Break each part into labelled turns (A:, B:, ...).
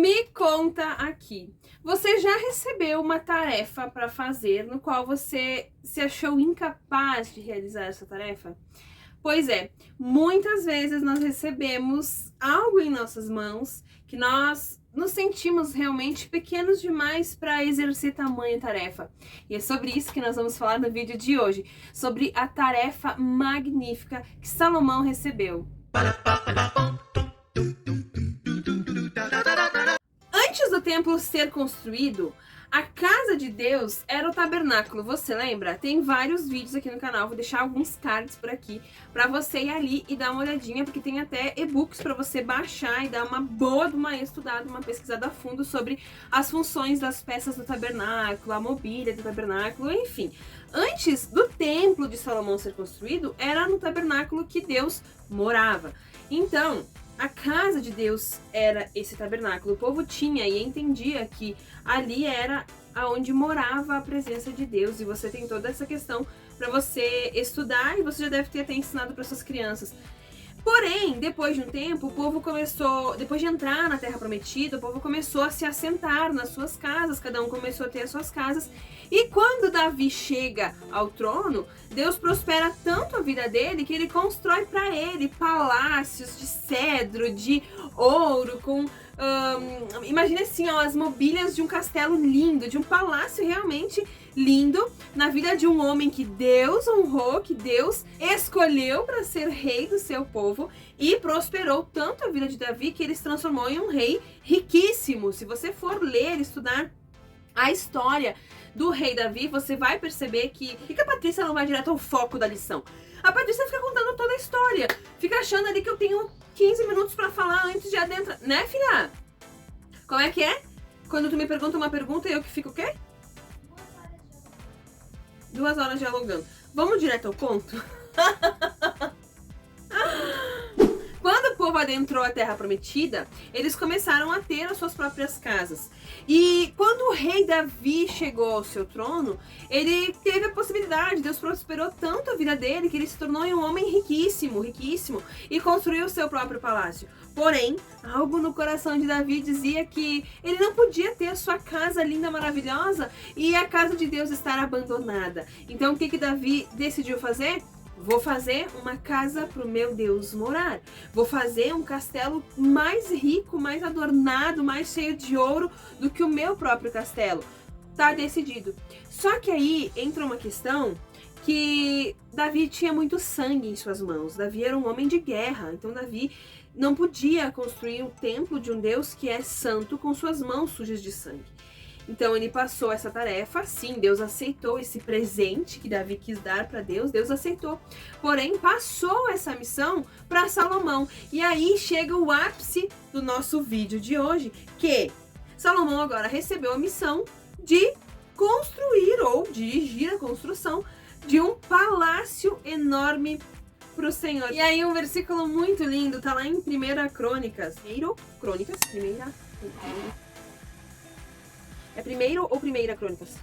A: Me conta aqui, você já recebeu uma tarefa para fazer no qual você se achou incapaz de realizar essa tarefa? Pois é, muitas vezes nós recebemos algo em nossas mãos que nós nos sentimos realmente pequenos demais para exercer tamanha tarefa. E é sobre isso que nós vamos falar no vídeo de hoje, sobre a tarefa magnífica que Salomão recebeu. Antes do templo ser construído, a casa de Deus era o tabernáculo, você lembra? Tem vários vídeos aqui no canal, vou deixar alguns cards por aqui pra você ir ali e dar uma olhadinha, porque tem até e-books pra você baixar e dar uma boa de uma estudada, uma pesquisada a fundo sobre as funções das peças do tabernáculo, a mobília do tabernáculo, enfim. Antes do templo de Salomão ser construído, era no tabernáculo que Deus morava. Então, a casa de Deus era esse tabernáculo. O povo tinha e entendia que ali era aonde morava a presença de Deus. E você tem toda essa questão para você estudar e você já deve ter até ensinado para suas crianças. Porém, depois de um tempo, o povo começou, depois de entrar na Terra Prometida, o povo começou a se assentar nas suas casas, cada um começou a ter as suas casas. E quando Davi chega ao trono, Deus prospera tanto a vida dele que ele constrói para ele palácios de cedro, de ouro, com imagina assim, ó, as mobílias de um castelo lindo, de um palácio realmente lindo, na vida de um homem que Deus honrou, que Deus escolheu para ser rei do seu povo, e prosperou tanto a vida de Davi que ele se transformou em um rei riquíssimo. Se você for ler, estudar a história do rei Davi, você vai perceber que a Patrícia não vai direto ao foco da lição. A Patrícia fica contando toda a história, fica achando ali que eu tenho 15 minutos pra falar antes de adentrar, né, filha? Como é que é? Quando tu me pergunta uma pergunta, eu que fico o quê? 2 horas dialogando. Vamos direto ao ponto? Quando o povo adentrou a Terra Prometida, eles começaram a ter as suas próprias casas. E quando o rei Davi chegou ao seu trono, ele teve a possibilidade, Deus prosperou tanto a vida dele que ele se tornou um homem riquíssimo, riquíssimo, e construiu o seu próprio palácio. Porém, algo no coração de Davi dizia que ele não podia ter a sua casa linda, maravilhosa, e a casa de Deus estar abandonada. Então o que Davi decidiu fazer? Vou fazer uma casa para o meu Deus morar. Vou fazer um castelo mais rico, mais adornado, mais cheio de ouro do que o meu próprio castelo. Tá decidido. Só que aí entra uma questão que Davi tinha muito sangue em suas mãos. Davi era um homem de guerra. Então Davi não podia construir um templo de um Deus que é santo com suas mãos sujas de sangue. Então ele passou essa tarefa, sim, Deus aceitou esse presente que Davi quis dar para Deus, Deus aceitou. Porém, passou essa missão para Salomão. E aí chega o ápice do nosso vídeo de hoje, que Salomão agora recebeu a missão de construir ou dirigir a construção de um palácio enorme para o Senhor. E aí um versículo muito lindo, tá lá em 1 Crônicas. É primeiro ou primeira Crônicas?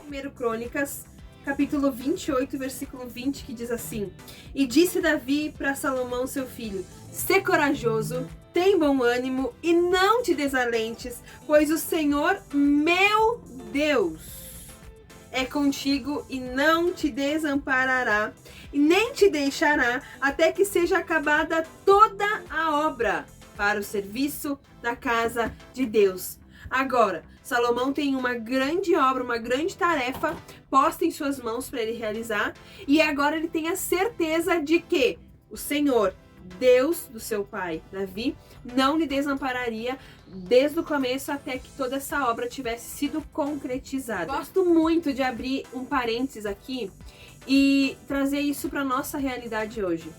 A: Primeiro Crônicas, capítulo 28, versículo 20, que diz assim: E disse Davi para Salomão seu filho: Sê corajoso, tem bom ânimo e não te desalentes, pois o Senhor, meu Deus, é contigo e não te desamparará, e nem te deixará até que seja acabada toda a obra para o serviço da casa de Deus. Agora, Salomão tem uma grande obra, uma grande tarefa posta em suas mãos para ele realizar, e agora ele tem a certeza de que o Senhor, Deus do seu pai Davi, não lhe desampararia desde o começo até que toda essa obra tivesse sido concretizada. Gosto muito de abrir um parênteses aqui e trazer isso para nossa realidade hoje.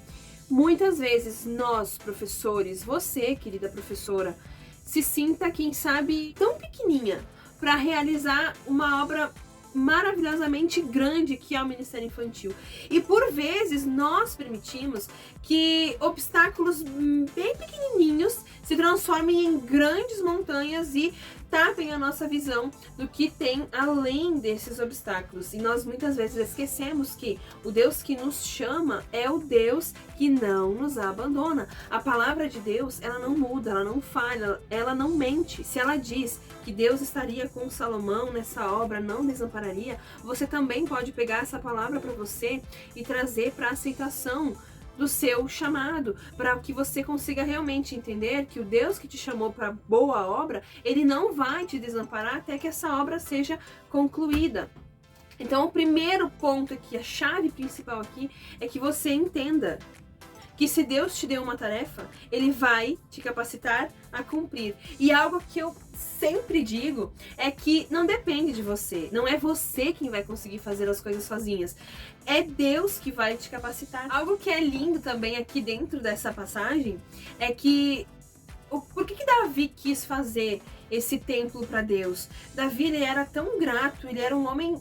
A: Muitas vezes nós, professores, você, querida professora, se sinta, quem sabe, tão pequenininha para realizar uma obra maravilhosamente grande que é o Ministério Infantil. E por vezes nós permitimos que obstáculos bem pequenininhos se transformem em grandes montanhas e tapem a nossa visão do que tem além desses obstáculos. E nós muitas vezes esquecemos que o Deus que nos chama é o Deus que não nos abandona. A palavra de Deus, ela não muda, ela não falha, ela não mente. Se ela diz que Deus estaria com Salomão nessa obra, não desampararia, você também pode pegar essa palavra para você e trazer para a aceitação do seu chamado, para que você consiga realmente entender que o Deus que te chamou para boa obra, ele não vai te desamparar até que essa obra seja concluída. Então, o primeiro ponto aqui, a chave principal aqui, é que você entenda que se Deus te deu uma tarefa, Ele vai te capacitar a cumprir. E algo que eu sempre digo é que não depende de você. Não é você quem vai conseguir fazer as coisas sozinhas. É Deus que vai te capacitar. Algo que é lindo também aqui dentro dessa passagem é que por que Davi quis fazer esse templo para Deus? Davi, ele era tão grato, ele era um homem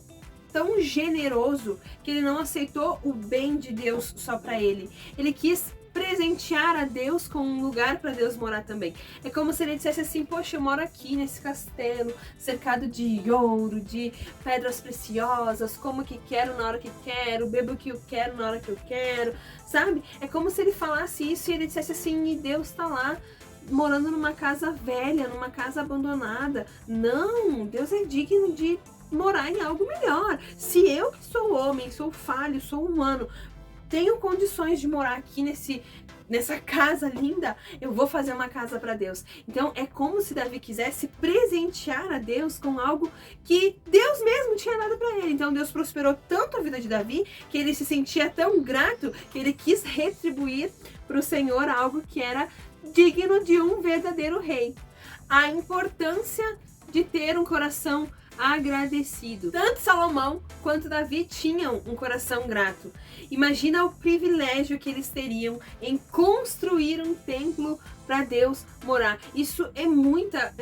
A: tão generoso que ele não aceitou o bem de Deus só para ele. Ele quis presentear a Deus com um lugar para Deus morar também. É como se ele dissesse assim: poxa, eu moro aqui nesse castelo, cercado de ouro, de pedras preciosas, como que quero na hora que quero, bebo o que eu quero na hora que eu quero, sabe? É como se ele falasse isso e ele dissesse assim: e Deus tá lá morando numa casa velha, numa casa abandonada. Não, Deus é digno de morar em algo melhor. Se eu, que sou homem, sou falho, sou humano, tenho condições de morar aqui nessa casa linda, eu vou fazer uma casa para Deus. Então é como se Davi quisesse presentear a Deus com algo que Deus mesmo tinha dado para ele. Então Deus prosperou tanto a vida de Davi que ele se sentia tão grato que ele quis retribuir para o Senhor algo que era digno de um verdadeiro rei. A importância de ter um coração agradecido. Tanto Salomão quanto Davi tinham um coração grato. Imagina o privilégio que eles teriam em construir um templo para Deus morar. Isso é muita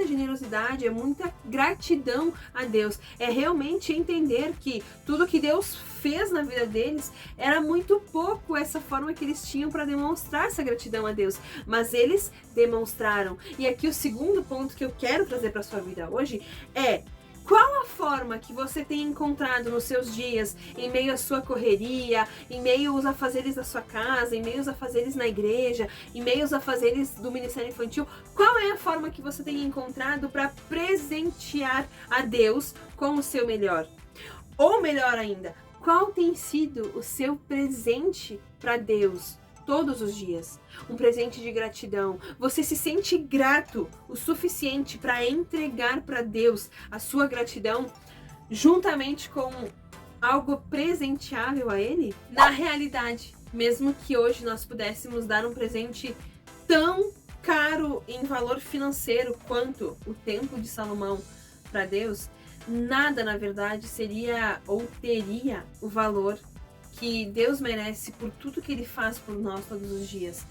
A: generosidade, é muita gratidão a Deus. É realmente entender que tudo que Deus fez na vida deles era muito pouco essa forma que eles tinham para demonstrar essa gratidão a Deus, mas eles demonstraram. E aqui o segundo ponto que eu quero trazer para sua vida hoje é: qual a forma que você tem encontrado nos seus dias, em meio à sua correria, em meio aos afazeres da sua casa, em meio aos afazeres na igreja, em meio aos afazeres do Ministério Infantil? Qual é a forma que você tem encontrado para presentear a Deus com o seu melhor? Ou melhor ainda, qual tem sido o seu presente para Deus todos os dias? Um presente de gratidão. Você se sente grato o suficiente para entregar para Deus a sua gratidão juntamente com algo presenteável a Ele? Na realidade, mesmo que hoje nós pudéssemos dar um presente tão caro em valor financeiro quanto o Templo de Salomão para Deus, nada na verdade seria ou teria o valor que Deus merece por tudo que Ele faz por nós todos os dias.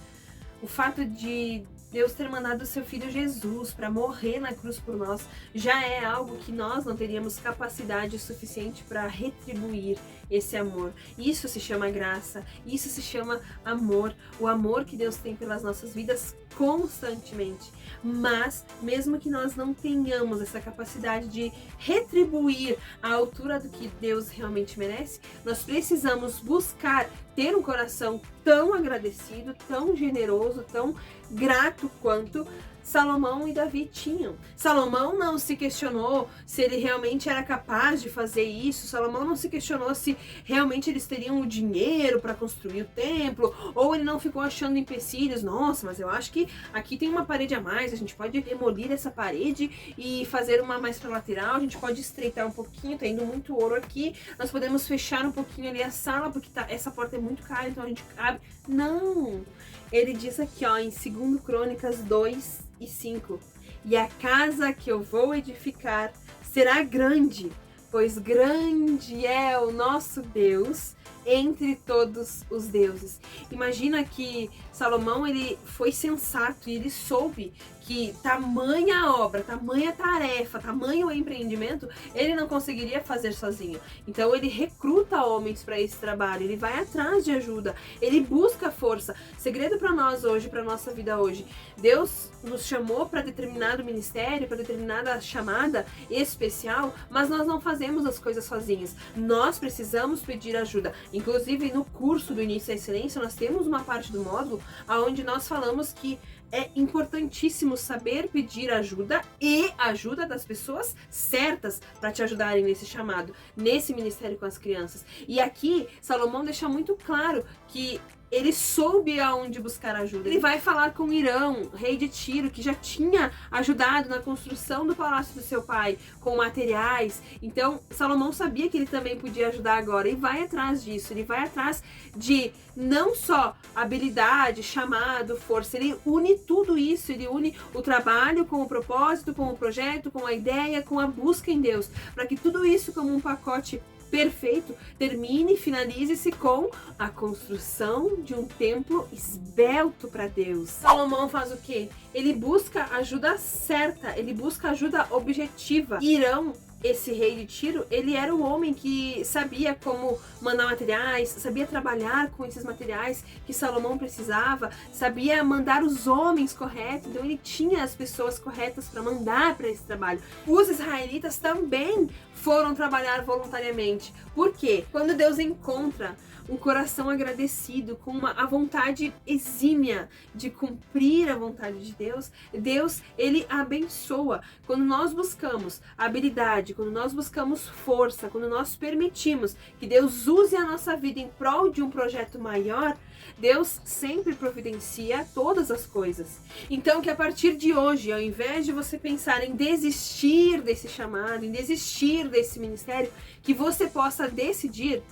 A: O fato de Deus ter mandado o seu Filho Jesus para morrer na cruz por nós já é algo que nós não teríamos capacidade suficiente para retribuir esse amor. Isso se chama graça, isso se chama amor, o amor que Deus tem pelas nossas vidas constantemente. Mas, mesmo que nós não tenhamos essa capacidade de retribuir à altura do que Deus realmente merece, nós precisamos buscar ter um coração tão agradecido, tão generoso, tão grato quanto Salomão e Davi tinham. Salomão não se questionou se ele realmente era capaz de fazer isso. Salomão não se questionou se realmente eles teriam o dinheiro para construir o templo, ou ele não ficou achando empecilhos. Nossa, mas eu acho que aqui tem uma parede a mais, a gente pode demolir essa parede e fazer uma mais para lateral, a gente pode estreitar um pouquinho, tá indo muito ouro aqui, nós podemos fechar um pouquinho ali a sala, porque essa porta é muito cara, então a gente cabe. Não! Ele diz aqui, ó, em 2 Crônicas 2:5: e a casa que eu vou edificar será grande, pois grande é o nosso Deus entre todos os deuses. Imagina que Salomão, ele foi sensato e ele soube que tamanha obra, tamanha tarefa, tamanho empreendimento, ele não conseguiria fazer sozinho. Então ele recruta homens para esse trabalho, ele vai atrás de ajuda, ele busca força. Segredo para nós hoje, para nossa vida hoje. Deus nos chamou para determinado ministério, para determinada chamada especial, mas nós não fazemos as coisas sozinhos. Nós precisamos pedir ajuda. Inclusive no curso do Início à Excelência, nós temos uma parte do módulo onde nós falamos que é importantíssimo saber pedir ajuda e ajuda das pessoas certas para te ajudarem nesse chamado, nesse ministério com as crianças. E aqui, Salomão deixa muito claro que ele soube aonde buscar ajuda. Ele vai falar com Irão, rei de Tiro, que já tinha ajudado na construção do palácio do seu pai, com materiais. Então, Salomão sabia que ele também podia ajudar agora e vai atrás disso. Ele vai atrás de não só habilidade, chamado, força. Ele une tudo isso. Ele une o trabalho com o propósito, com o projeto, com a ideia, com a busca em Deus. Para que tudo isso, como um pacote perfeito, termine e finalize-se com a construção de um templo esbelto para Deus. Salomão faz o quê? Ele busca ajuda certa, ele busca ajuda objetiva. Irão, esse rei de Tiro, ele era um homem que sabia como mandar materiais, sabia trabalhar com esses materiais que Salomão precisava, sabia mandar os homens corretos, então ele tinha as pessoas corretas para mandar para esse trabalho. Os israelitas também foram trabalhar voluntariamente. Por quê? Quando Deus encontra um coração agradecido, com a vontade exímia de cumprir a vontade de Deus, Deus, ele abençoa. Quando nós buscamos habilidade, quando nós buscamos força, quando nós permitimos que Deus use a nossa vida em prol de um projeto maior, Deus sempre providencia todas as coisas. Então, que a partir de hoje, ao invés de você pensar em desistir desse chamado, em desistir desse ministério, que você possa decidir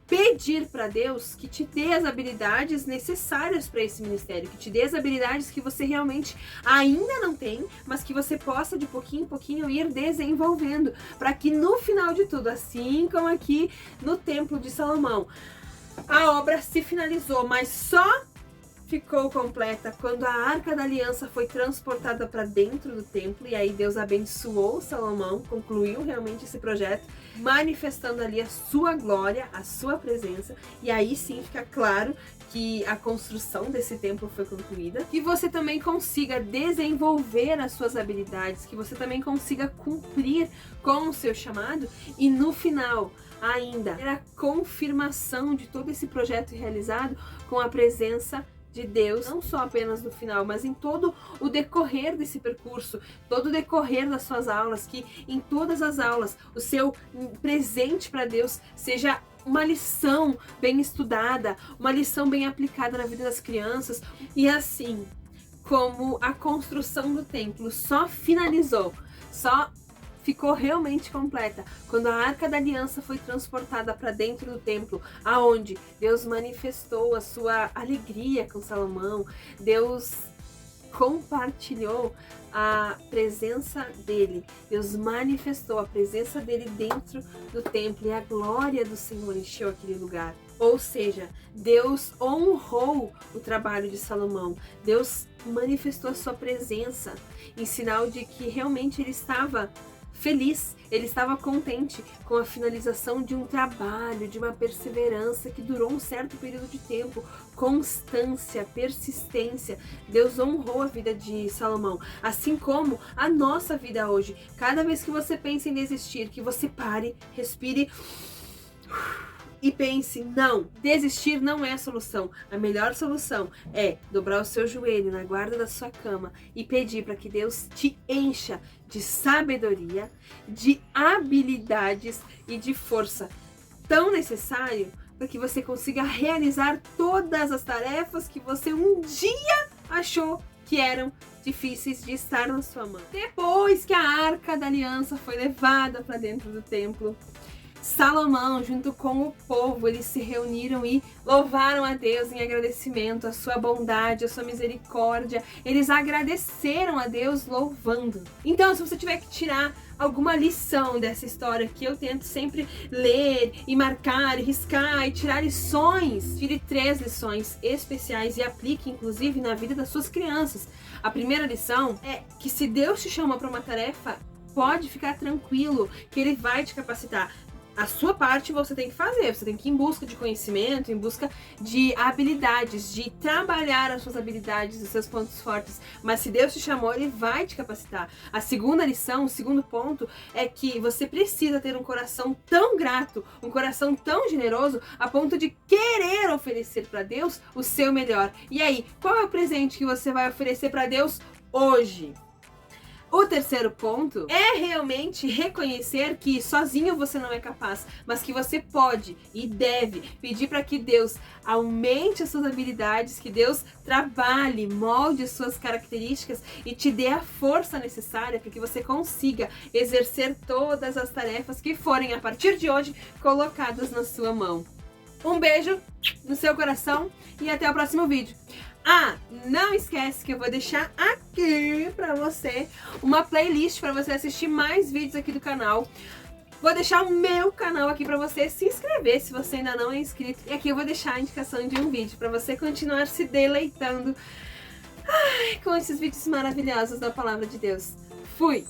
A: pedir para Deus que te dê as habilidades necessárias para esse ministério, que te dê as habilidades que você realmente ainda não tem, mas que você possa de pouquinho em pouquinho ir desenvolvendo, para que no final de tudo, assim como aqui no Templo de Salomão, a obra se finalizou, mas só ficou completa quando a Arca da Aliança foi transportada para dentro do templo, e aí Deus abençoou Salomão, concluiu realmente esse projeto, manifestando ali a sua glória, a sua presença, e aí sim fica claro que a construção desse templo foi concluída, que você também consiga desenvolver as suas habilidades, que você também consiga cumprir com o seu chamado, e no final ainda ter a confirmação de todo esse projeto realizado com a presença de Deus, não só apenas no final, mas em todo o decorrer desse percurso, todo o decorrer das suas aulas, que em todas as aulas o seu presente para Deus seja uma lição bem estudada, uma lição bem aplicada na vida das crianças. E assim como a construção do templo só finalizou, só ficou realmente completa quando a Arca da Aliança foi transportada para dentro do templo, aonde Deus manifestou a sua alegria com Salomão, Deus compartilhou a presença dele, Deus manifestou a presença dele dentro do templo, e a glória do Senhor encheu aquele lugar. Ou seja, Deus honrou o trabalho de Salomão, Deus manifestou a sua presença em sinal de que realmente ele estava feliz, ele estava contente com a finalização de um trabalho, de uma perseverança que durou um certo período de tempo, constância, persistência. Deus honrou a vida de Salomão, assim como a nossa vida hoje. Cada vez que você pensa em desistir, que você pare, respire e pense, não, desistir não é a solução. A melhor solução é dobrar o seu joelho na guarda da sua cama e pedir para que Deus te encha de sabedoria, de habilidades e de força tão necessário para que você consiga realizar todas as tarefas que você um dia achou que eram difíceis de estar na sua mão. Depois que a Arca da Aliança foi levada para dentro do templo, Salomão, junto com o povo, eles se reuniram e louvaram a Deus em agradecimento, a sua bondade, a sua misericórdia. Eles agradeceram a Deus louvando. Então, se você tiver que tirar alguma lição dessa história, que eu tento sempre ler e marcar e riscar e tirar lições, tire 3 lições especiais e aplique inclusive na vida das suas crianças. A primeira lição é que se Deus te chama para uma tarefa, pode ficar tranquilo que Ele vai te capacitar. A sua parte você tem que fazer, você tem que ir em busca de conhecimento, em busca de habilidades, de trabalhar as suas habilidades, os seus pontos fortes. Mas se Deus te chamou, Ele vai te capacitar. A segunda lição, o segundo ponto, é que você precisa ter um coração tão grato, um coração tão generoso, a ponto de querer oferecer para Deus o seu melhor. E aí, qual é o presente que você vai oferecer para Deus hoje? O terceiro ponto é realmente reconhecer que sozinho você não é capaz, mas que você pode e deve pedir para que Deus aumente as suas habilidades, que Deus trabalhe, molde as suas características e te dê a força necessária para que você consiga exercer todas as tarefas que forem a partir de hoje colocadas na sua mão. Um beijo no seu coração e até o próximo vídeo. Ah, não esquece que eu vou deixar aqui pra você uma playlist pra você assistir mais vídeos aqui do canal. Vou deixar o meu canal aqui pra você se inscrever se você ainda não é inscrito. E aqui eu vou deixar a indicação de um vídeo pra você continuar se deleitando com esses vídeos maravilhosos da Palavra de Deus. Fui!